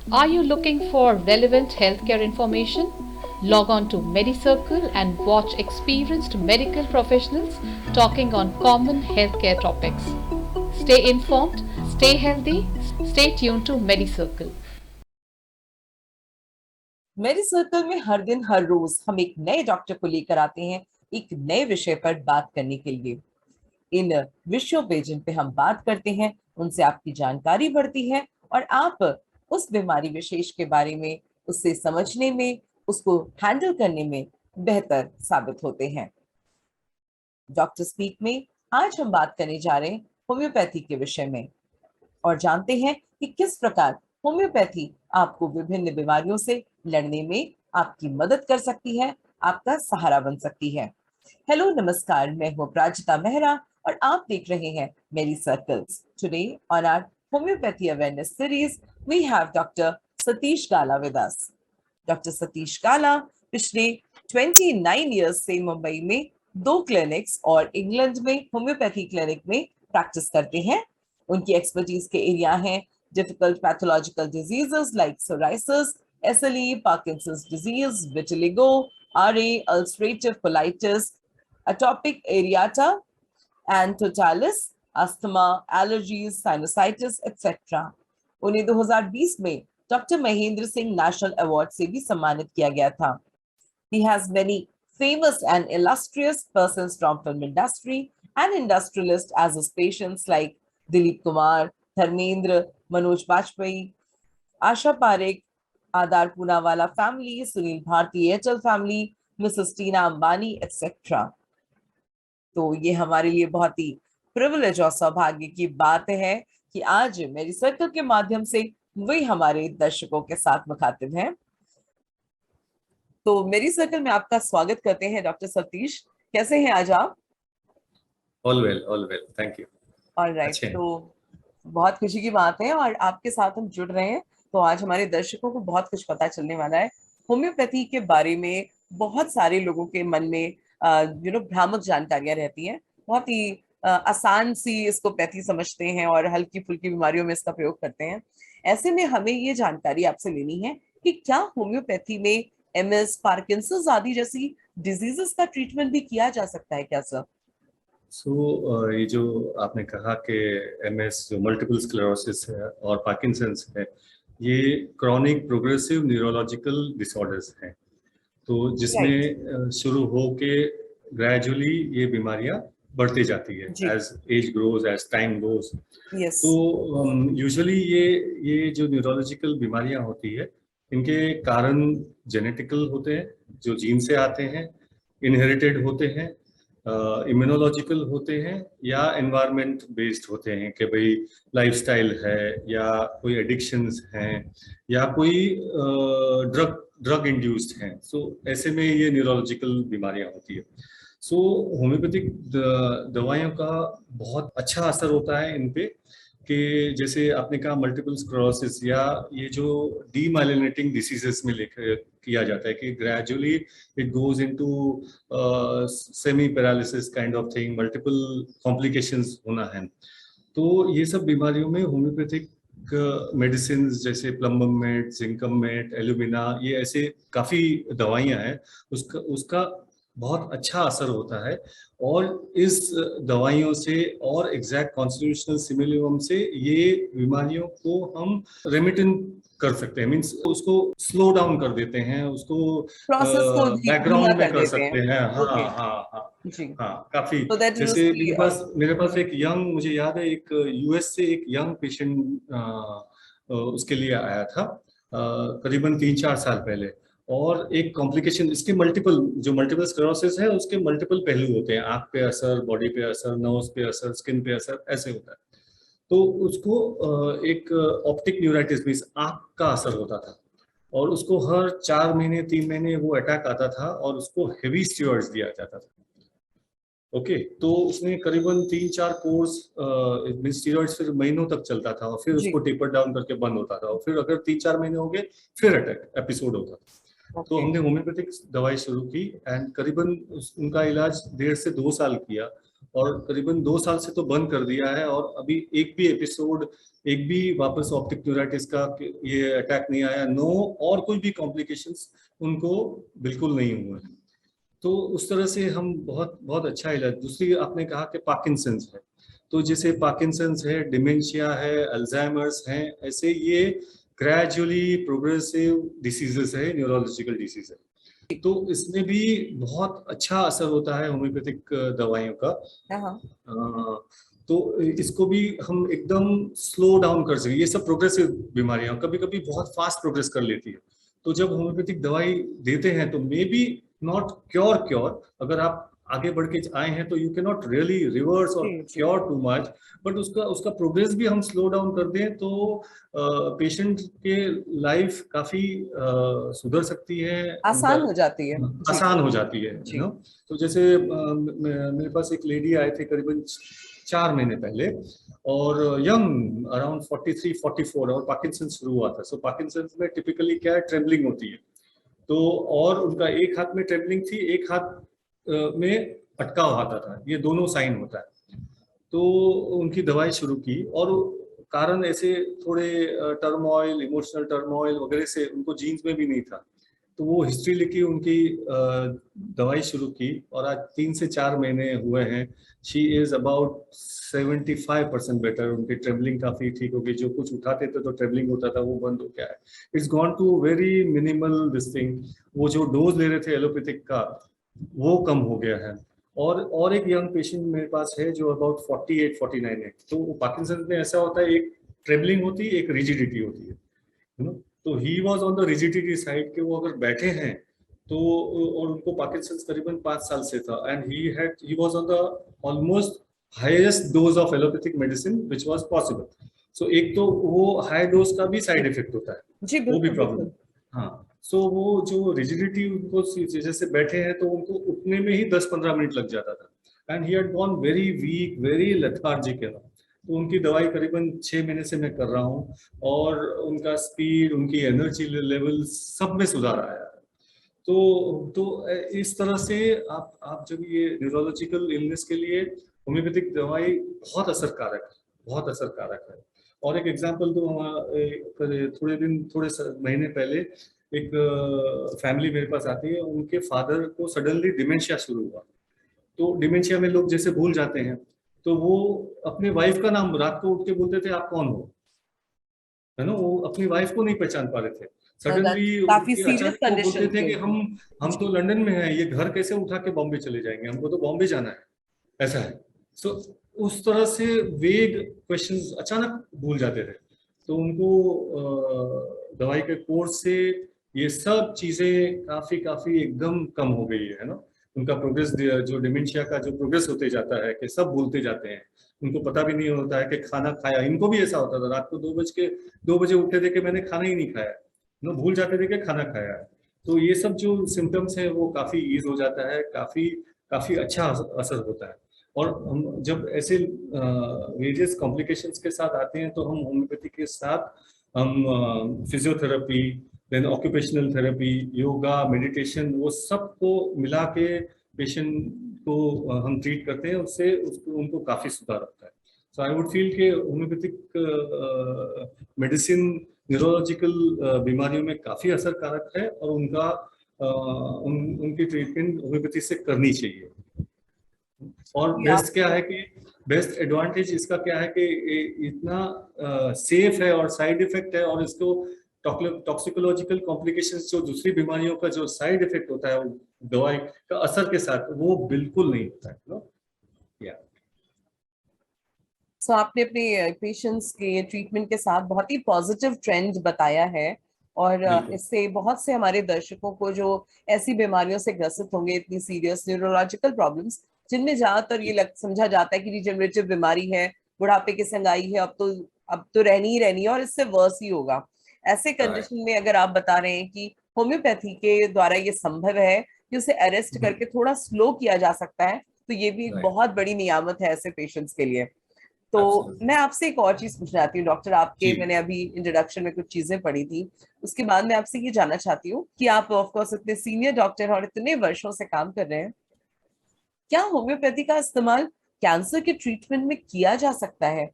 Are you looking for relevant healthcare information? Log on to MediCircle and watch experienced medical professionals talking on common healthcare topics. Stay informed, stay healthy, stay tuned to MediCircle. मेरी circle में हर दिन हर रोज हम एक नए doctor को लेकर आते हैं एक नए विषय पर बात करने के लिए। इन विषयों पे जिन पे हम बात करते हैं उनसे आपकी जानकारी बढ़ती है और आप उस बीमारी विशेष के बारे में उससे समझने में उसको हैंडल करने में बेहतर साबित होते हैं। डॉक्टर स्पीक में आज हम बात करने जा रहे हैं होम्योपैथी के विषय में और जानते हैं कि किस प्रकार होम्योपैथी आपको विभिन्न बीमारियों से लड़ने में आपकी मदद कर सकती है, आपका सहारा बन सकती है। हेलो नमस्कार, मैं हूं प्राजिता मेहरा और आप देख रहे हैं मेरी circles. Today on our homeopathy awareness series we have doctor Satish Gala with us. Doctor Satish Gala पिछले 29 इयर्स से मुंबई में 2 क्लिनिक्स और इंग्लैंड में होम्योपैथी क्लिनिक में प्रैक्टिस करते हैं। उनकी एक्सपर्टीज के एरिया हैं difficult pathological diseases like psoriasis, SLE, Parkinson's disease, vitiligo, RA, ulcerative colitis, atopic areata, and totalis, asthma, allergies, sinusitis, etc. उन्हें 2020 में doctor Mahendra Singh national award से भी सम्मानित किया गया था। He has many famous and illustrious persons from film industry and industrialists as his patients like Dilip Kumar, Dharmendra, Manoj Bajpayee, Asha Parekh, Adar Poonawalla family, Sunil Bharti Airtel family, Mrs Tina Ambani etcetera. तो ये हमारे लिए बहुत ही प्रिविलेज और सौभाग्य की बात है कि आज मेरी सर्कल के माध्यम से वही हमारे दर्शकों के साथ मुखातिब हैं। तो मेरी सर्कल में आपका स्वागत करते हैं डॉक्टर सतीश। कैसे हैं आज आप? All well, thank you. Alright, तो बहुत खुशी की बात है और आपके साथ हम जुड़ रहे हैं तो आज हमारे दर्शकों को बहुत कुछ पता चलने वाला है होम्योपैथी के बारे में। बहुत सारे लोगों के मन में भ्रामक जानकारियां रहती हैं, बहुत ही आसान सी इसको पैथी समझते हैं और हल्की फुल्की बीमारियों में इसका प्रयोग करते हैं। ऐसे में हमें ये जानकारी आपसे लेनी है कि क्या होम्योपैथी में MS, पार्किंसंस आदि जैसी डिजीजेस का ट्रीटमेंट भी किया जा सकता है क्या सर? ये जो आपने कहा कि MS जो मल्टीपल स्क्लेरोसिस है और पार्किंसंस है, ये क्रॉनिक प्रोग्रेसिव न्यूरोलॉजिकल डिसऑर्डर्स हैं, तो जिसमें शुरू हो के ग्रेजुअली ये बीमारियां बढ़ती जाती है as age grows, as time goes. तो यूजुअली ये जो न्यूरोलॉजिकल बीमारियां होती है, इनके कारण जेनेटिकल होते हैं, जो जीन से आते हैं, इनहेरिटेड होते हैं, इम्यूनोलॉजिकल होते हैं या एनवायरनमेंट बेस्ड होते हैं कि भाई लाइफस्टाइल है या कोई एडिक्शंस हैं या कोई ड्रग इंड्यूस्ड हैं। सो ऐसे में ये न्यूरोलॉजिकल बीमारियां होती है। सो होम्योपैथिक दवाइयों का बहुत अच्छा असर होता है इन पे कि जैसे आपने कहा मल्टीपल स्क्लेरोसिस या ये जो डीमाइलिनेटिंग डिसीजेस में किया जाता है कि gradually it goes into semi paralysis kind of thing, multiple complications होना है। तो ये सब बीमारियों में होम्योपैथिक मेडिसिन जैसे प्लम्बमेट, जिंकमेट, एल्यूमिना, ये ऐसे काफी दवाइयां हैं, उसका बहुत अच्छा असर होता है। और इस दवाइयों से और एग्जैक्ट कॉन्स्टिट्यूशनल सिमिलियम से ये बीमारियों को हम रेमिटेंट कर सकते हैं, मींस उसको स्लो डाउन कर देते हैं, उसको बैकग्राउंड में कर सकते हैं। हाँ, काफी। जैसे मेरे पास एक यंग, मुझे याद है एक US से एक यंग पेशेंट उसके लिए आया था करीबन 3-4 साल पहले, और एक कॉम्प्लिकेशन इसके मल्टीपल स्क्लेरोसिस है, उसके मल्टीपल पहलू होते हैं, आंख पे असर, बॉडी पे असर, नर्व्स पे असर, स्किन पे असर, ऐसे होता है। तो उसको एक ऑप्टिक न्यूराइटिस मींस आंख का असर होता था और उसको हर 4 महीने 3 महीने वो अटैक आता था और उसको हेवी स्टीरॉइड्स दिया जाता था। ओके, तो उसने करीबन 3-4 कोर्स स्टीरॉइड्स फिर महीनों तक चलता था और फिर उसको टेपर डाउन करके बंद होता था और फिर अगर 3-4 महीने हो गए फिर अटैक एपिसोड होता था। तो हमने होम्योपैथिक दवाई शुरू की एंड करीबन उनका इलाज 1.5 से 2 साल किया और करीबन 2 साल से तो बंद कर दिया है, और अभी एक भी एपिसोड, एक भी वापस ऑप्टिक न्यूराइटिस का ये अटैक नहीं आया, नो, और कोई भी कॉम्प्लिकेशंस उनको बिल्कुल नहीं हुए। तो उस तरह से हम बहुत बहुत अच्छा इलाज। दूसरी आपने कहा कि पार्किंसंस है, तो जैसे पार्किंसंस है, डिमेंशिया है, अल्जाइमर्स है, ऐसे ये ग्रेजुअली प्रोग्रेसिव डिसीजेस है, न्यूरोलॉजिकल डिसीज है। तो इसमें भी बहुत अच्छा असर होता है होम्योपैथिक दवाइयों का। हाँ। तो इसको भी हम एकदम स्लो डाउन कर सके। ये सब प्रोग्रेसिव बीमारियां कभी कभी बहुत फास्ट प्रोग्रेस कर लेती है, तो जब होम्योपैथिक दवाई देते हैं तो मे बी नॉट क्योर, अगर आप आगे बढ़ के आए हैं तो you can not really reverse और क्योर टू मच, बट उसका प्रोग्रेस भी हम स्लो डाउन कर दें तो पेशेंट के लाइफ काफी सुधर सकती है, आसान हो जाती है। आसान हो जाती है, यू नो। तो जैसे मेरे पास एक लेडी आए थे करीबन 4 महीने पहले, और यंग अराउंड 43-44, और पार्किंसन शुरू हुआ था। सो पार्किंसन में टिपिकली क्या है, ट्रेम्बलिंग होती है, तो और उनका एक हाथ में ट्रेम्बलिंग थी, एक हाथ में अटकाव आता था, ये दोनों साइन होता है। तो उनकी दवाई शुरू की, और कारण ऐसे थोड़े टर्मोइल, इमोशनल टर्मोइल वगैरह से उनको जीन्स में भी नहीं था, तो वो हिस्ट्री लिखी, उनकी दवाई शुरू की, और आज 3 से 4 महीने हुए हैं। शी इज अबाउट 75% बेटर, उनकी ट्रेवलिंग काफी ठीक हो गई। जो कुछ उठाते थे तो ट्रेवलिंग होता था, वो बंद हो गया है। It's gone to very minimal this thing. वो जो डोज ले रहे थे एलोपैथिक का, वो कम हो गया है। और एक यंग पेशेंट मेरे पास है जो अबाउट 48-49 है। तो पार्किंसन में ऐसा होता है, एक ट्रेवलिंग होती है, एक रिजिडिटी होती है, यू नो। तो ही was on the rigidity side के, वो अगर बैठे हैं तो, और उनको पार्किंसंस करीबन 5 साल से था, and he was on the almost highest dose of allopathic medicine which was possible. So एक तो वो हाई डोज का भी साइड इफेक्ट होता है, जी, वो भी प्रॉब्लम। हाँ, सो वो जो रिजिडिटी, उनको जैसे बैठे हैं तो उनको उठने में ही 10-15 मिनट लग जाता था, and he had gone very weak, very lethargic. तो उनकी दवाई करीबन 6 महीने से मैं कर रहा हूँ, और उनका स्पीड, उनकी एनर्जी लेवल सब में सुधार आया है। तो इस तरह से आप जब ये न्यूरोलॉजिकल इलनेस के लिए होम्योपैथिक दवाई बहुत असरकारक है, बहुत असरकारक है। और एक एग्जांपल तो थोड़े महीने पहले एक फैमिली मेरे पास आती है, उनके फादर को सडनली डिमेंशिया शुरू हुआ। तो डिमेंशिया में लोग जैसे भूल जाते हैं, तो वो अपने वाइफ का नाम रात को उठ के बोलते थे, आप कौन हो, है ना। वो अपनी वाइफ को नहीं पहचान पा रहे थे। सडनली अचानक वो बोलते थे कि हम तो लंदन में हैं, ये घर कैसे उठा के बॉम्बे चले जाएंगे, हमको तो बॉम्बे जाना है, ऐसा है। सो उस तरह से वेग क्वेश्चंस अचानक भूल जाते थे। तो उनको दवाई के कोर्स से ये सब चीजें काफी एकदम कम हो गई है ना। उनका प्रोग्रेस, जो डिमेंशिया का जो प्रोग्रेस होते जाता है कि सब भूलते जाते हैं, उनको पता भी नहीं होता है कि खाना खाया। इनको भी ऐसा होता था, रात को 2 बजे उठते थे कि मैंने खाना ही नहीं खाया, ना भूल जाते थे कि खाना खाया है। तो ये सब जो सिम्टम्स है वो काफी ईज हो जाता है, काफी अच्छा असर होता है। और हम जब ऐसे वेरियस कॉम्प्लिकेशंस के साथ आते हैं तो हम होम्योपैथी के साथ हम physiotherapy, then occupational therapy, yoga, meditation, वो सब को मिला के पेशेंट को हम ट्रीट करते हैं, उससे उनको काफी सुधार होता है। सो आई वुड फील कि होम्योपैथिक मेडिसिन न्यूरोलॉजिकल बीमारियों में काफी असरकारक है, और उनकी ट्रीटमेंट होम्योपैथी से करनी चाहिए। और बेस्ट क्या है कि बेस्ट एडवांटेज इसका क्या है कि इतना सेफ है और साइड इफेक्ट है, और इसको टॉक्सिकोलॉजिकल कॉम्प्लिकेशंस जो दूसरी बीमारियों का जो साइड इफेक्ट होता है दवाई का असर के साथ, वो बिल्कुल नहीं होता है, नो। सो आपने अपने पेशेंट्स के ट्रीटमेंट के साथ बहुत ही पॉजिटिव ट्रेंड बताया है, और इससे बहुत से हमारे दर्शकों को जो ऐसी बीमारियों से ग्रसित होंगे, इतनी सीरियस न्यूरोलॉजिकल प्रॉब्लम्स, जिनमें ज्यादातर ये समझा जाता है कि डिजेनरेटिव बीमारी है, बुढ़ापे की संगाई है, अब तो रहनी ही रहनी है और इससे वर्स ही होगा, ऐसे कंडीशन में अगर आप बता रहे हैं कि होम्योपैथी के द्वारा ये संभव है कि उसे अरेस्ट करके थोड़ा स्लो किया जा सकता है, तो ये भी एक बहुत बड़ी नियामत है ऐसे पेशेंट्स के लिए। तो मैं आपसे एक और चीज पूछना चाहती हूँ डॉक्टर, आपके मैंने अभी इंट्रोडक्शन में कुछ चीजें पढ़ी थी, उसके बाद मैं आपसे ये जानना चाहती हूँ कि आप ऑफकोर्स इतने सीनियर डॉक्टर और इतने वर्षों से काम कर रहे हैं, क्या होम्योपैथी का इस्तेमाल कैंसर के ट्रीटमेंट में किया जा सकता है?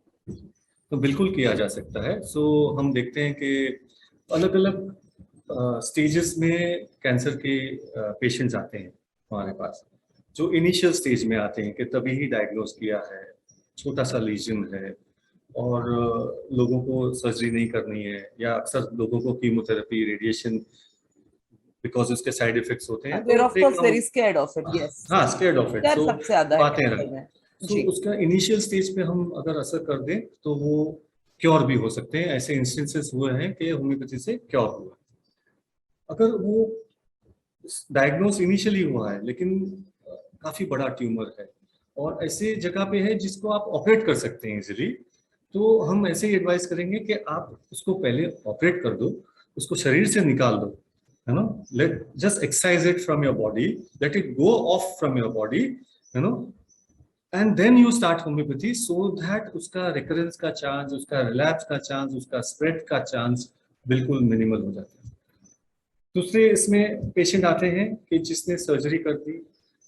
तो बिल्कुल किया जा सकता है। सो हम देखते हैं कि अलग अलग स्टेजेस में कैंसर के पेशेंट्स आते हैं हमारे पास। जो इनिशियल स्टेज में आते हैं कि तभी ही डायग्नोज किया है, छोटा सा लीजन है और लोगों को सर्जरी नहीं करनी है, या अक्सर लोगों को कीमोथेरेपी, रेडिएशन बिकॉज उसके साइड इफेक्ट्स होते हैं, They're तो of course very scared of it, yes. हाँ स्केयर्ड ऑफ इट, डर सो सबसे ज्यादा है आते कैंसर हैं। में। सो जी। उसका इनिशियल स्टेज पे हम अगर असर कर दें तो वो क्योर भी हो सकते हैं। ऐसे इंस्टेंसेस हुए हैं कि होम्योपैथी से क्योर हुआ। अगर वो डायग्नोस इनिशियली हुआ है लेकिन काफी बड़ा ट्यूमर है और ऐसे जगह पे है जिसको आप ऑपरेट कर सकते हैं इजीली, तो हम ऐसे ही एडवाइस करेंगे कि आप उसको पहले ऑपरेट कर दो, उसको शरीर से निकाल दो, है ना। Let just exercise it from your body, let it go off from your body, है ना, and then you start homeopathy, so that उसका रिकरेंस का चांस, उसका रिलैप्स का चांस, उसका स्प्रेड का चांस बिल्कुल मिनिमल हो जाता है। दूसरे इसमें पेशेंट आते हैं कि जिसने सर्जरी कर दी,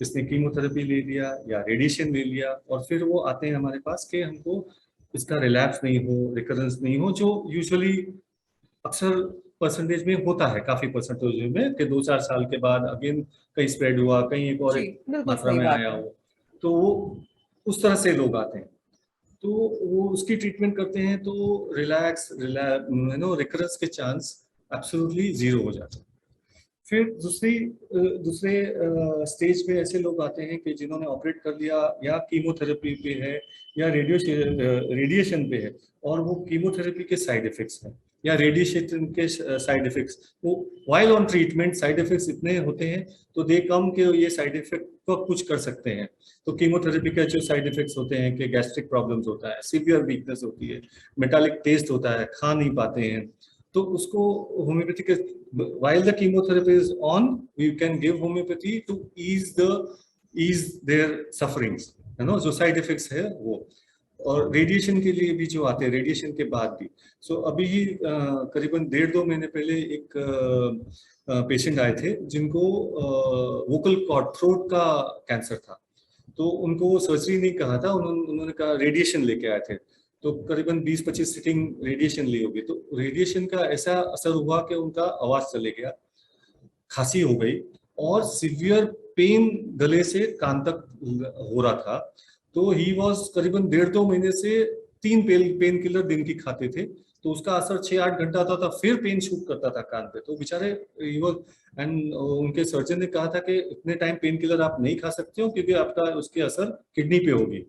जिसने कीमोथेरेपी ले लिया या रेडिएशन ले लिया, और फिर वो आते हैं हमारे पास कि हमको इसका रिलैप्स नहीं हो, रिकरेंस नहीं हो, जो यूजुअली अक्सर परसेंटेज में होता है, काफी परसेंटेज में, कि 2-4 साल के बाद अगेन कहीं स्प्रेड हुआ, कहीं एक और जी, एक बिल्कुल मात्रा सही में बात आया है। हो, तो वो उस तरह से लोग आते हैं। तो वो उसकी ट्रीटमेंट करते हैं तो रिलैक्स रिकरेंस के चांस एब्सोल्युटली जीरो हो जाते हैं। फिर दूसरे स्टेज पे ऐसे लोग आते हैं कि जिन्होंने ऑपरेट कर लिया या कीमोथेरेपी पे है या रेडिएशन पे है, और वो कीमोथेरेपी के साइड इफेक्ट्स हैं या रेडिएशन के साइड इफेक्ट्स, वो while on treatment side effects इतने होते हैं तो दे कम के ये साइड इफेक्ट को कुछ कर सकते हैं। तो कीमोथेरेपी के जो साइड इफेक्ट्स होते हैं कि गैस्ट्रिक प्रॉब्लम्स होता है, सीवियर वीकनेस होती है, मेटालिक टेस्ट होता है, खा नहीं पाते हैं, तो उसको होम्योपैथी के while the chemotherapy is on, we can give homeopathy to ease their sufferings, है ना, जो साइड इफेक्ट्स है वो। और रेडिएशन के लिए भी जो आते हैं, रेडिएशन के बाद भी, सो अभी ही करीबन 1.5-2 महीने पहले एक पेशेंट आए थे जिनको वोकल कॉर्ड, थ्रोट का कैंसर था। तो उनको सर्जरी नहीं कहा था, उन्होंने कहा रेडिएशन लेके आए थे, तो करीबन 20-25 सिटिंग रेडिएशन ली होगी। तो रेडिएशन का ऐसा असर हुआ कि उनका आवाज चले गया, खांसी हो गई और सिवियर पेन गले से कान तक हो रहा था। तो ही वॉज करीबन 1.5-2 महीने से 3 पेन किलर दिन की खाते थे, तो उसका असर 6-8 घंटा होता था, फिर पेन शूट करता था कान पे। तो बेचारे एंड उनके सर्जन ने कहा था कि इतने टाइम पेन किलर आप नहीं खा सकते हो क्योंकि आपका उसके असर किडनी पे होगी।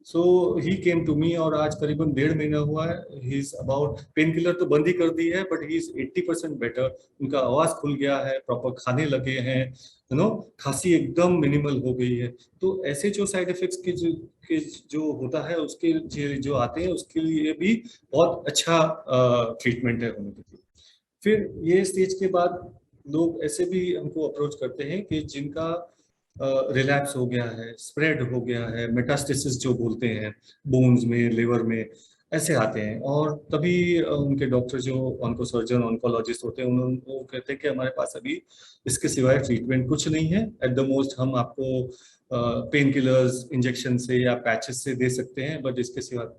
सो ही केम टू मी, और आज करीबन 1.5 महीना हुआ है, he is about, pain killer तो बंद ही कर दी है बट ही इज 80% बेटर। उनका आवाज खुल गया है, प्रॉपर खाने लगे हैं, यू नो, खांसी एकदम मिनिमल हो गई है। तो ऐसे जो साइड इफेक्ट्स के जो होता है उसके जो आते हैं उसके लिए भी बहुत अच्छा ट्रीटमेंट है होम्योपैथी। फिर ये स्टेज के बाद लोग ऐसे भी हमको अप्रोच करते हैं कि जिनका रिलैप्स हो गया है, स्प्रेड हो गया है, मेटास्टेसिस जो बोलते हैं, बोन्स में, लिवर में, ऐसे आते हैं। और तभी उनके डॉक्टर जो ऑन्को सर्जन, ऑन्कोलॉजिस्ट होते हैं, उन्होंने वो कहते हैं कि हमारे पास अभी इसके सिवाय ट्रीटमेंट कुछ नहीं है, एट द मोस्ट हम आपको पेन किलर्स इंजेक्शन से या पैचेस से दे सकते हैं, बट इसके सिवा।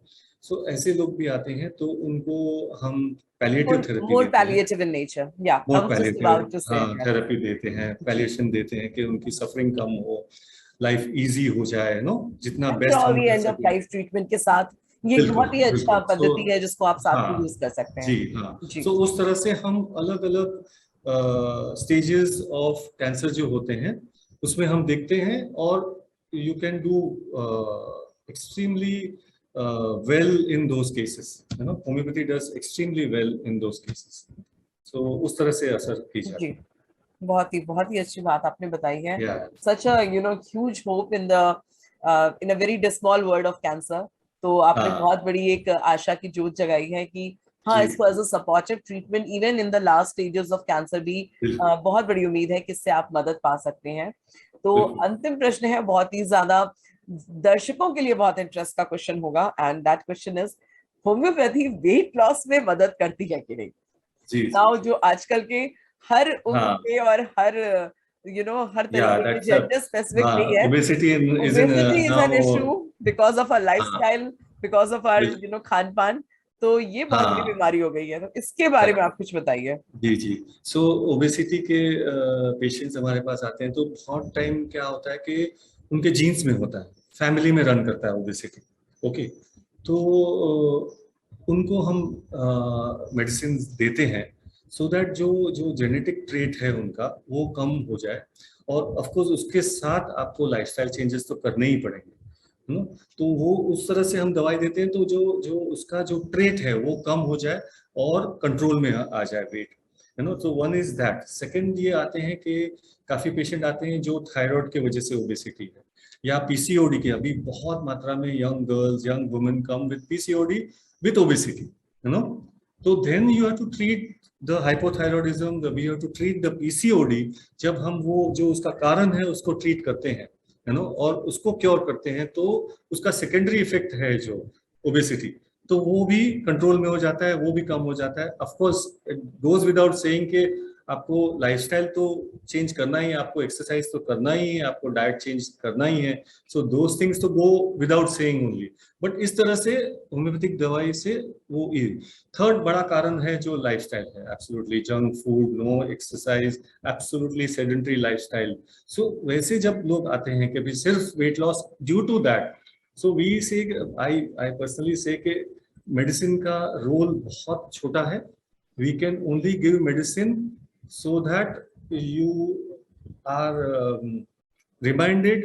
सो ऐसे लोग भी आते हैं तो उनको हम पैलिएटिव थेरेपी More देते हैं, palliative in nature. Yeah, I more was just palliative, about to say हाँ, that. थेरेपी देते हैं, पैलिएशन देते हैं कि उनकी सफरिंग कम हो, लाइफ इजी हो जाए, नो, जितना And बेस्ट हम probably कर end of सकें। life treatment के साथ ये एक बिल्कुल बहुत ही अच्छा बिल्कुल। सो पद्धति है जिसको आप साथ में हाँ यूज कर सकते जी, हैं। हाँ। जी। सो उस तरह से हम अलग अलग स्टेजेस ऑफ कैंसर जो होते हैं उसमें हम देखते हैं, और you can do extremely well in those cases, है ना, homeopathy does extremely well in those cases. So उस तरह से असर की जाती जी, बहुत ही अच्छी बात आपने बताई है। है। Such a huge hope in the in a very small world of cancer. तो आपने हाँ बहुत बड़ी एक आशा की जोत जगाई है कि हाँ, जी, इसको as a supportive treatment even in the last stages of cancer भी बिल्कुल बहुत बड़ी उम्मीद है कि इससे आप मदद पा सकते हैं। तो बिल्कुल। अंतिम प्रश्न है, बहुत ही ज्यादा दर्शकों के लिए बहुत इंटरेस्ट का क्वेश्चन होगा, and that question is, homeopathy weight loss में मदद करती है कि नहीं? जी जी नाउ जी। जो आजकल के हर उम्र हाँ के और हर हर Yeah, तरीके के that's जेंडर स्पेसिफिक नहीं है. obesity is in Obesity is an now. issue because of our हाँ, lifestyle, because of our बिल्कुल, खान पान. तो ये बहुत बड़ी हाँ, बीमारी हो गई है, तो इसके बारे में आप कुछ बताइए. जी जी. सो ओबेसिटी के पेशेंट्स हमारे पास आते हैं तो बहुत टाइम क्या होता है कि उनके जीन्स में होता है, फैमिली में रन करता है ओबेसिटी. ओके, तो उनको हम मेडिसिन देते हैं सो दैट जो जो जेनेटिक ट्रेट है उनका वो कम हो जाए. और ऑफ कोर्स उसके साथ आपको लाइफस्टाइल चेंजेस तो करने ही पड़ेंगे, है ना. तो वो उस तरह से हम दवाई देते हैं तो जो जो उसका जो ट्रेट है वो कम हो जाए और कंट्रोल में आ जाए वेट, है ना. तो वन इज दैट. सेकंड ये आते हैं कि काफी पेशेंट आते हैं जो थायराइड की वजह से ओबेसिटी है या पीसीओडी की. अभी बहुत मात्रा में young girls, young women come with PCOD with obesity, you know. तो then you have to treat the hypothyroidism, we have to treat the PCOD. जब हम वो जो उसका कारण है उसको ट्रीट करते हैं, है ना, और उसको क्योर करते हैं, तो उसका सेकेंडरी इफेक्ट है जो ओबेसिटी, तो वो भी कंट्रोल में हो जाता है, वो भी कम हो जाता है. Of course it goes without saying कि आपको लाइफस्टाइल तो चेंज करना ही है, आपको एक्सरसाइज तो करना ही है, आपको डाइट चेंज करना ही है. सो दोज थिंग्स तो go without saying only. But इस तरह से होम्योपैथिक दवाई से वो. थर्ड बड़ा कारण है जो लाइफस्टाइल है. Absolutely junk food, no exercise, absolutely sedentary lifestyle. So वैसे जब लोग आते हैं कि भी सिर्फ weight loss due to that, so we say I personally से कि मेडिसिन का रोल बहुत छोटा है. We can only give medicine so that you are reminded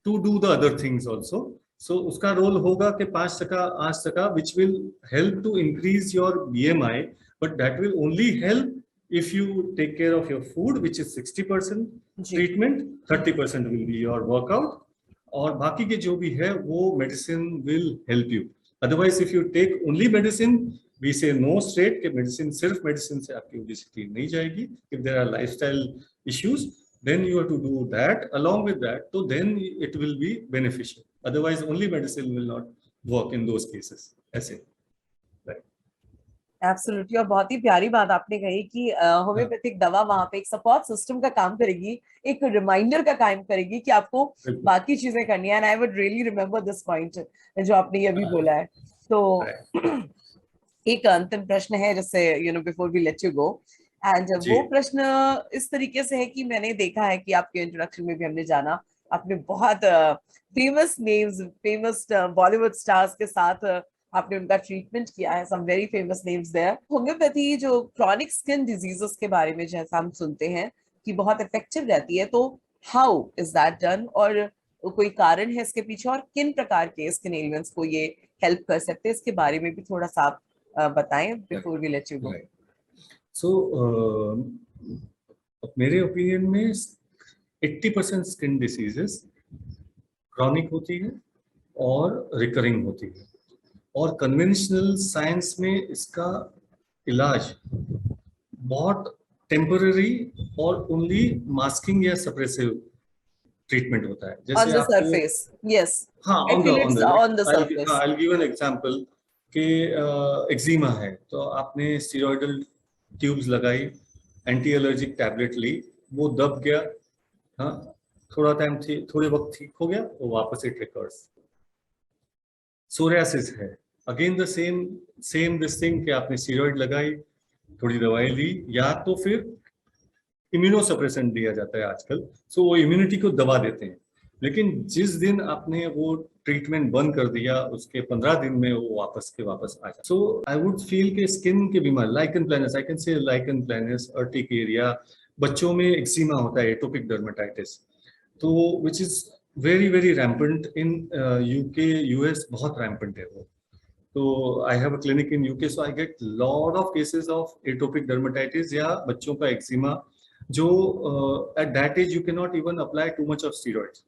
to do the other things also. So उसका रोल होगा कि 5% 8% which will help to increase your BMI, but that will only help if you take care of your food, which is 60% treatment, 30% will be your workout, और बाकी के जो भी है वो medicine will help you. Otherwise if you take only medicine, we say no straight कि medicine, सिर्फ medicine से आपकी ओबेसिटी नहीं जाएगी. if there are lifestyle issues, then you have to do that along with that, so then it will be beneficial. Otherwise only medicine will not work in those cases. ऐसे. Absolutely. और बहुत ही प्यारी बात आपने कही कि होम्योपैथिक दवा वहां पे एक सपोर्ट सिस्टम का काम करेगी, एक रिमाइंडर का काम करेगी कि आपको बाकी चीजें करनी है. And I would really remember this point जो आपने ये भी बोला है. तो एक अंतिम प्रश्न है जिससे before we let you go, and वो प्रश्न इस तरीके से है कि मैंने देखा है कि आपके इंट्रोडक्शन में भी हमने जाना, आपने बहुत famous names, famous Bollywood stars के साथ आपने उनका ट्रीटमेंट किया है. Some very famous names there. Homeopathy जो क्रॉनिक स्किन डिजीजेस के बारे में जैसा हम सुनते हैं कि बहुत इफेक्टिव रहती है, तो हाउ इज दैट डन, और कोई कारण है इसके पीछे, और किन प्रकार के स्किन एलिमेंट्स को ये हेल्प कर सकते हैं, इसके बारे में भी थोड़ा सा आप बताएं before we let you go. So मेरे ओपिनियन में 80% स्किन डिसीजेस क्रॉनिक होती है और रिकरिंग होती है, और कन्वेंशनल साइंस में इसका इलाज बहुत टेम्पररी और ओनली मास्किंग या सप्रेसिव ट्रीटमेंट होता है. जैसे on the surface, yes. हाँ, on the surface. I'll give an example कि एक्जिमा है तो आपने स्टेरॉइडल ट्यूब्स लगाई, एंटी एलर्जिक टैबलेट ली, वो दब गया, हाँ, थोड़ा टाइम थोड़े वक्त ठीक हो गया, वो वापस इट रिकर्स. सोरियासिस है, again the same this thing कि आपने स्टेरॉइड लगाई, थोड़ी दवाई ली, या तो फिर इम्यूनोसप्रेसेंट दिया जाता है आजकल, सो वो इम्यूनिटी को दबा देते हैं. लेकिन जिस दिन आपने वो ट्रीटमेंट बंद कर दिया, उसके 15 दिन में वो वापस आ जाए. सो आई वुड फील के स्किन के बीमारी, lichen planus, I can say lichen planus, urticaria, बच्चों में एक्जिमा होता है, एटोपिक डर्मेटाइटिस, तो which is very very rampant in UK, US बहुत रैम्पेंट है वो. तो I have a clinic in UK, so I get lot of cases of atopic dermatitis या बच्चों का एक्जिमा, जो at that age you can not even apply too much of steroids,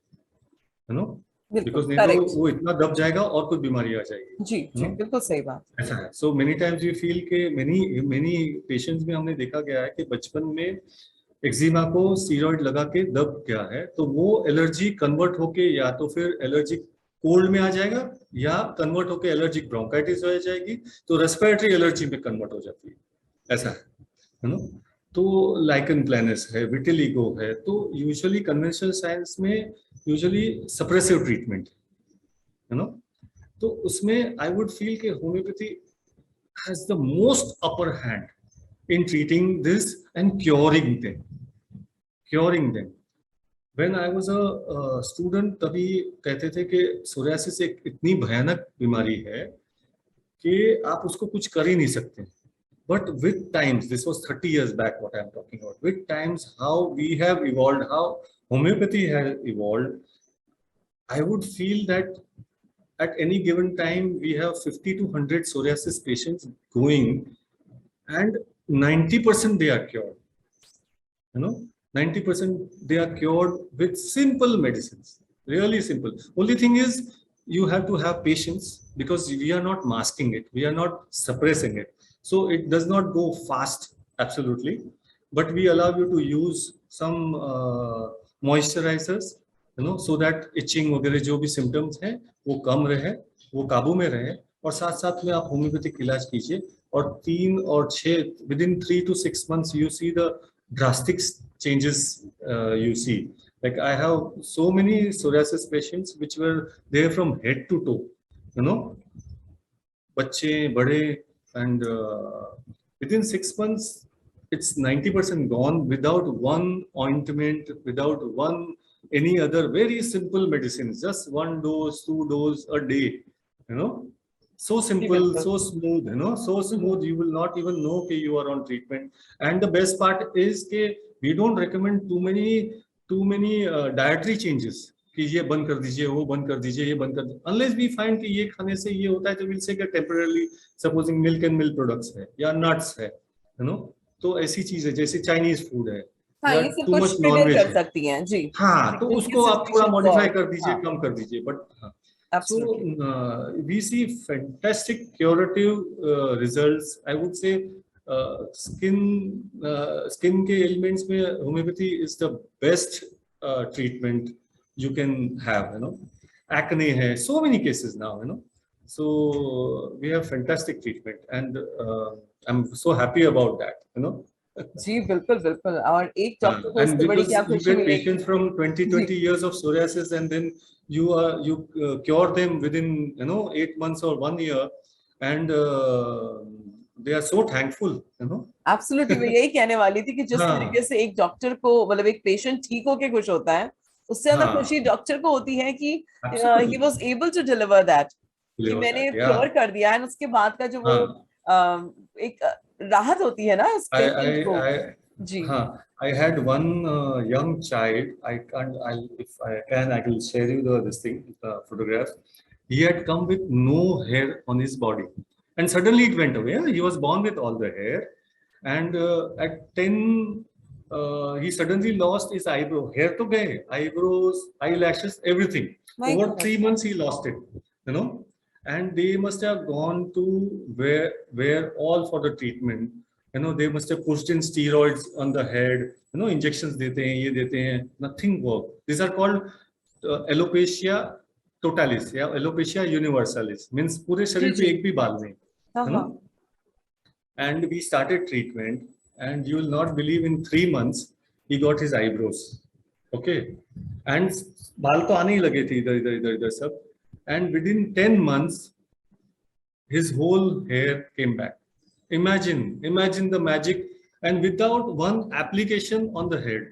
you know, because नहीं तो वो इतना दब जाएगा और कुछ बीमारी आ जाएगी. जी जी, बिल्कुल सही बात. ऐसा है. So many times we feel के मेनी पेशेंट्स में हमने देखा गया है कि बचपन में एक्जिमा को स्टीरॉइड लगा के दब गया है, तो वो एलर्जी कन्वर्ट होके या तो फिर एलर्जिक कोल्ड में आ जाएगा या कन्वर्ट होके एलर्जिक ब्रोंकाइटिस हो जाएगी, तो रेस्पिरेटरी एलर्जी में कन्वर्ट हो जाती है. ऐसा है, यू नो. तो लाइकन प्लानस है, विटिलिगो है, तो यूजुअली कन्वेंशनल साइंस में यूजुअली सप्रेसिव ट्रीटमेंट है ना, तो उसमें आई वुड फील कि homeopathy has the most upper hand in treating this and curing them. When I was a student तभी कहते थे कि सोरियासिस एक इतनी भयानक बीमारी है कि आप उसको कुछ कर ही नहीं सकते। But with times, this was 30 years back what I'm talking about. With times, how we have evolved, how homeopathy has evolved, I would feel that at any given time we have 50 to 100 psoriasis patients going, and 90% they are cured. You know, 90% they are cured with simple medicines, really simple. Only thing is you have to have patience because we are not masking it, we are not suppressing it. So it does not go fast, absolutely, but we allow you to use some moisturizers, you know, so that itching वगैरह जो भी symptoms हैं वो कम रहे, वो काबू में रहे, और साथ साथ में आप होम्योपैथिक इलाज कीजिए, और 3 और 6 within 3 to 6 months you see the drastic changes you see. Like I have so many psoriasis patients which were there from head to toe, you know, बच्चे बड़े, and within 6 months it's 90% gone without one ointment, without one any other very simple medicines, just 1 dose 2 dose a day, you know, so simple, so smooth, you know, so smooth you will not even know that you are on treatment. And the best part is that we don't recommend too many dietary changes कि ये बंद कर दीजिए, वो बंद कर दीजिए, ये बंद कर दीजिए, unless we find कि ये खाने से ये होता है, तो we'll say कि temporarily supposing milk and milk products है या nuts है, you know, तो ऐसी चीज है जैसे चाइनीज फूड है, हाँ, या ये सब too कुछ much फिगर non-veg कर है, सकती हैं जी, हाँ, तो उसको आप थोड़ा मॉडिफाई कर दीजिए, हाँ, कम कर दीजिए, बट हाँ, absolutely. so we see fantastic curative results. I would say skin के elements में homeopathy is the best treatment you can have, you know. Acne hai, so many cases now, you know, so we have fantastic treatment, and I'm so happy about that, you know. जी बिल्कुल बिल्कुल, और एक doctor को And इससे बड़ी because क्या you खुशी get मिलेगी patients from 20 years of psoriasis, and then you cure them within, you know, 8 months or 1 year, and they are so thankful, you know. Absolutely, मैं यही कहने वाली थी कि जिस हाँ, तरीके से एक डॉक्टर को, मतलब एक पेशेंट ठीक होके खुश होता है, उससे ज्यादा हाँ, खुशी डॉक्टर को होती है कि he absolutely was able to deliver that, कि deliver मैंने that, क्योर yeah, कर दिया है, उसके बाद का जो वो हाँ, एक राहत होती है ना उस पेशेंट को। I, ji huh, I had one young child. I can't. If I can, I will share you this thing, the photograph. He had come with no hair on his body, and suddenly it went away. He was born with all the hair, and at 10, he suddenly lost his eyebrow. Hair to gaye, eyebrows, eyelashes, everything. My Over God. 3 months, he lost it. You know, and they must have gone to where all for the treatment. You know, they must have pushed in steroids on the head, you know, injections dete hain, ye dete hain, nothing worked. These are called alopecia totalis या alopecia universalis, means पूरे शरीर पे एक भी बाल नहीं, you know. And we started treatment, and you will not believe, in 3 months he got his eyebrows, okay, and बाल तो आने ही लगे थे इधर इधर इधर इधर सब, and within 10 months his whole hair came back. Imagine the magic, and without one application on the head.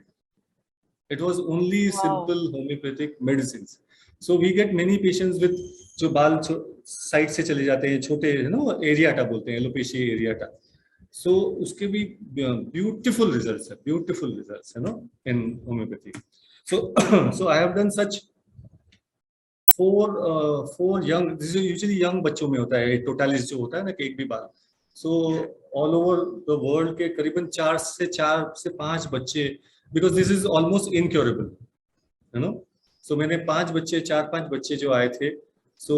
It was only simple homeopathic medicines. So we get many patients with जो बाल साइड से चले जाते हैं, छोटे, you know, एरियाटा बोलते हैं, alopecia एरियाटा. So उसके भी beautiful results है, beautiful results, you know, in homeopathy. So so I have done such four young, this is usually young बच्चों में होता है, टोटालिस जो होता है ना कि एक भी बाल. So all over the world के करीबन 4 से 5 बच्चे, because this is almost incurable, you know. So मैंने 5 बच्चे, 4-5 बच्चे जो आए थे, so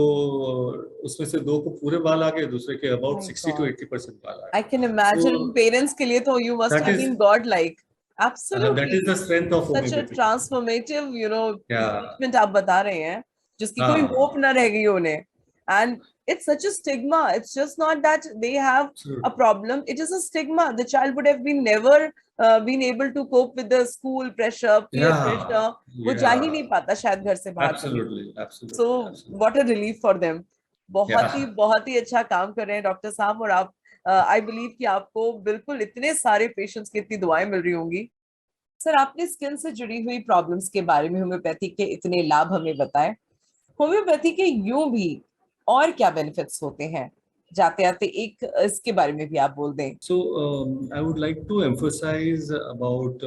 उसमें से 2 को पूरे बाल आ गए, दूसरे के about 60 to 80% बाल आ गए. I can imagine So parents के लिए तो you must that have is been God-like. Absolutely. that is the strength of Such a homeopathy. transformative, you know, Yeah. treatment आप बता रहे हैं, जिसकी कोई हाँ. hope ना रह गई उन्हें. And it's such a stigma. It's just not that they have Absolutely. a problem. It is a stigma. The child would have been never been able to cope with the school pressure, peer pressure. वो जा ही नहीं पाता शायद घर से बाहर. Absolutely, absolutely. So absolutely. what a relief for them. Yeah. बहुत ही अच्छा काम कर रहे हैं डॉक्टर साहब. और आप आई बिलीव कि आपको बिल्कुल इतने सारे पेशेंट्स की इतनी दुआएं मिल रही होंगी. सर, आपने स्किन से जुड़ी हुई प्रॉब्लम्स के बारे में होम्योपैथी के इतने लाभ हमें बताए. होम्योपैथी के यूं भी और क्या बेनिफिट्स होते हैं? जाते आते एक इसके बारे में भी आप बोल दें. So I would like to emphasize about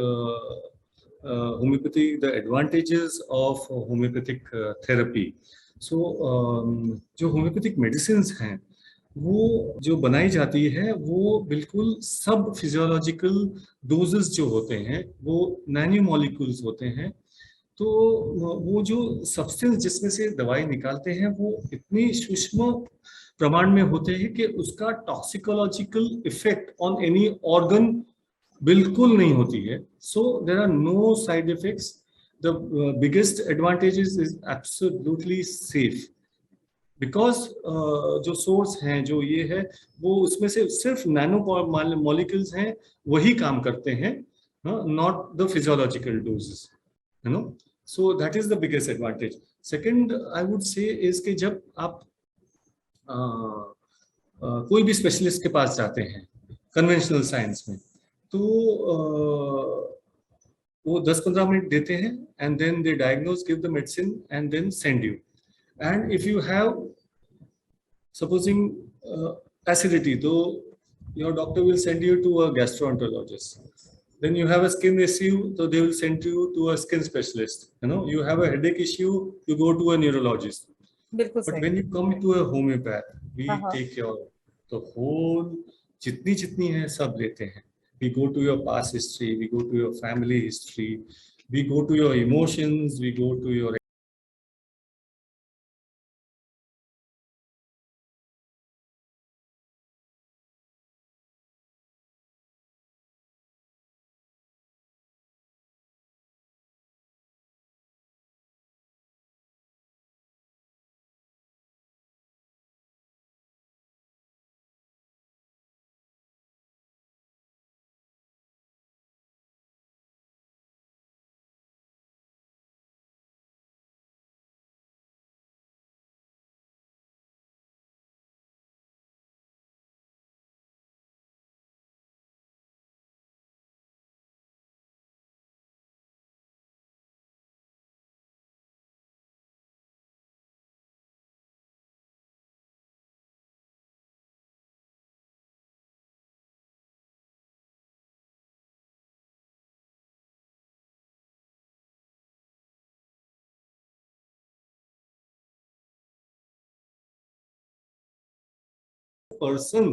homeopathy, the advantages of homeopathic therapy. So जो homeopathic medicines हैं वो जो बनाई जाती है वो बिल्कुल सब फिजियोलॉजिकल डोजेस जो होते हैं वो नैनो मॉलिक्यूल्स होते हैं. तो वो जो सब्सटेंस जिसमें से दवाई निकालते हैं वो इतनी सूक्ष्म प्रमाण में होते हैं कि उसका toxicological effect on any organ बिल्कुल नहीं होती है. So there are no side effects. The biggest advantages is absolutely safe because जो सोर्स हैं जो ये है वो उसमें से सिर्फ नैनो मॉलिक्यूल्स हैं वही काम करते हैं, not the physiological doses, you know. So that is the biggest advantage. Second I would say is कि जब आप कोई भी स्पेशलिस्ट के पास जाते हैं कन्वेंशनल साइंस में तो वो 10-15 मिनट देते हैं and then they diagnose, give the medicine and then send you. And if you have, supposing acidity, though your doctor will send you to a gastroenterologist. Then you have a skin issue, so they will send you to a skin specialist. You know, you have a headache issue, you go to a neurologist. But when you come to a homeopath, we take care the whole jitni hai sab lete hain. We go to your past history, we go to your family history, we go to your emotions, we go to your person,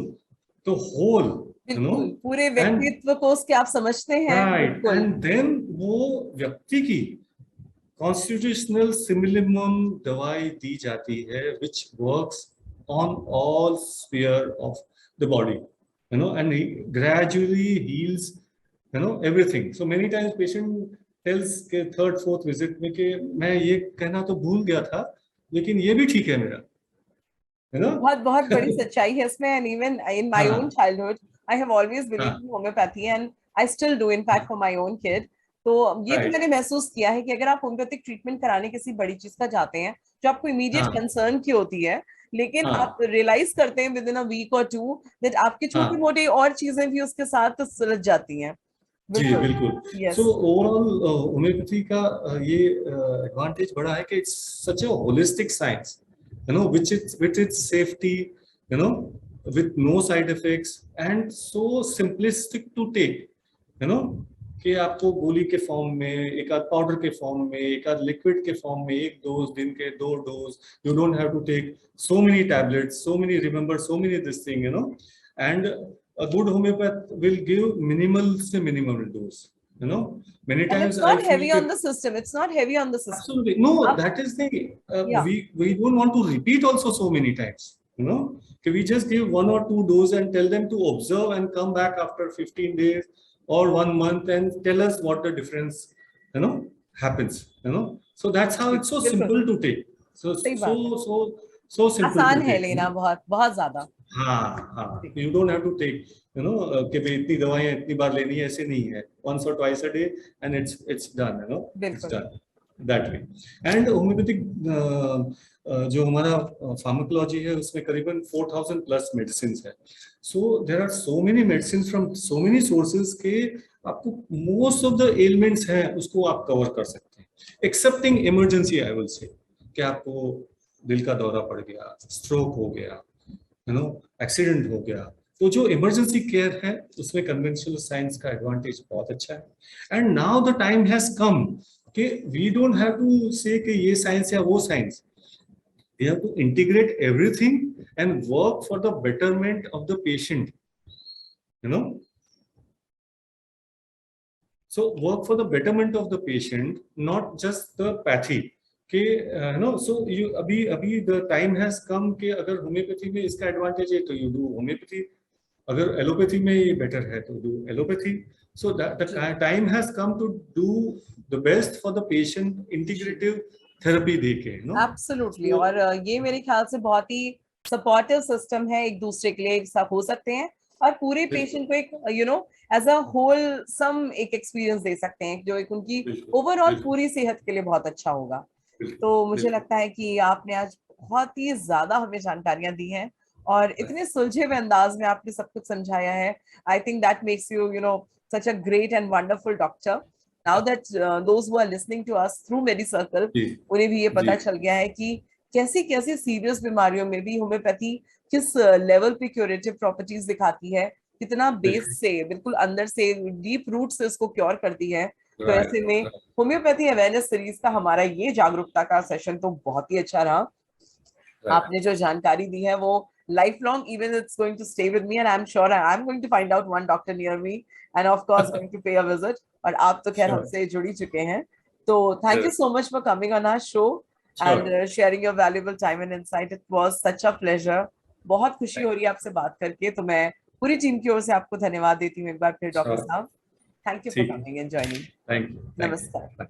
the whole, you know, पूरे व्यक्तित्व को उसके आप समझते हैं. Right. And then वो व्यक्ति की constitutional minimum दवाई दी जाती है which works on all sphere of the body, you know, and he gradually heals, you know, everything. So many times patient tells के third fourth visit में कि मैं ये कहना तो भूल गया था लेकिन ये भी ठीक है मेरा, you know. बहुत बहुत बड़ी सच्चाई है इसमें. And even in my own childhood I have always believed in homeopathy and I still do, in fact, for my own kid. तो ये भी मैंने महसूस किया है कि अगर आप होम्योपैथिक ट्रीटमेंट कराने किसी बड़ी चीज का जाते हैं जो आपको इमीडिएट कंसर्न की होती है, लेकिन आप रियलाइज करते हैं विद इन अ वीक और टू दैट आपकी छोटी मोटी और चीजें भी उसके साथ सुलझ जाती हैं. जी बिल्कुल. सो ओवरऑल होम्योपैथी का ये एडवांटेज बड़ा है कि it's such a holistic science, you know, which is with its safety, you know, with no side effects and so simplistic to take, you know, कि आपको गोली के फॉर्म में, एक आध पाउडर के फॉर्म में, एक आध लिक्विड के फॉर्म में, एक डोज, दिन के 2 dose, you don't have to take so many tablets, so many, remember so many this thing, you know, and a good homeopath will give minimal से minimal dose, you know. Many times it's not heavy on the system. It's not heavy on the system. Absolutely. No, that is the we don't want to repeat also so many times, you know. Okay, we just give 1 or 2 doses and tell them to observe and come back after 15 days or 1 month and tell us what the difference, you know, happens, you know. So that's how it's so simple to take. So so simple आसान to है take, लेना, बहुत बहुत ज्यादा। हाँ हाँ, you don't have to take कि भाई इतनी दवाइयाँ इतनी बार लेनी है, ऐसे नहीं है, once or twice a day and it's done, it's बिल्कुल। done that way। And homeopathic जो हमारा फार्माकोलॉजी है उसमें करीबन 4000 प्लस मेडिसिन है। So there are so many medicine from so many sources के आपको मोस्ट ऑफ द एलिमेंट्स हैं उसको आप कवर कर सकते हैं, accepting emergency I will say, कि आपको दिल का दौरा पड़ गया, स्ट्रोक हो गया, एक्सीडेंट हो गया, तो जो इमरजेंसी केयर है उसमें कन्वेंशनल साइंस का एडवांटेज बहुत अच्छा है। And now the time has come कि वी डोंट हैव टू से कि ये साइंस या वो science, we have to integrate everything and work for the betterment of the patient, so work for the betterment of the patient, not just the pathy कि so you अभी the time has come कि अगर homeopathy में इसका advantage है तो you do homeopathy, अगर allopathy में ये बेटर है तो do allopathy. so the time has come to do the best for the patient, integrative therapy देके, एब्सोल्युटली। और ये मेरे ख्याल से बहुत ही सपोर्टिव सिस्टम है, एक दूसरे के लिए एक साथ हो सकते हैं और पूरे पेशेंट को एक एज अ होल सम एक एक्सपीरियंस दे सकते हैं जो एक उनकी ओवरऑल पूरी सेहत के लिए बहुत अच्छा होगा। तो मुझे लगता है कि आपने आज बहुत ही ज्यादा हमें जानकारियां दी हैं और इतने सुलझे हुए अंदाज में आपने सब कुछ समझाया है। I think that makes you such a great and wonderful doctor. Now that those who are listening to us through MediCircle, उन्हें भी ये पता चल गया है कि कैसी कैसी सीरियस बीमारियों में भी होम्योपैथी किस लेवल पे क्यूरेटिव प्रॉपर्टीज दिखाती है, कितना बेस से बिल्कुल अंदर से डीप रूट से उसको क्योर करती है। तो ऐसे में होम्योपैथी अवेयरनेस सीरीज का हमारा ये जागरूकता का सेशन तो बहुत ही अच्छा रहा। आपने जो जानकारी दी है वो life long even it's going to stay with me and I am sure I am going to find out one doctor near me and of course going to pay a visit. और आप तो खैर हमसे जुड़ी चुके हैं, तो thank you so much for coming on our show and sharing your valuable time and insight. It was such a pleasure. बहुत खुशी हो रही है आपसे बात करके, तो मैं पूरी टीम की ओर से आपको धन्यवाद देती हूँ एक बार फिर डॉक्टर साहब। Thank you for coming and joining. Thank you. नमस्कार।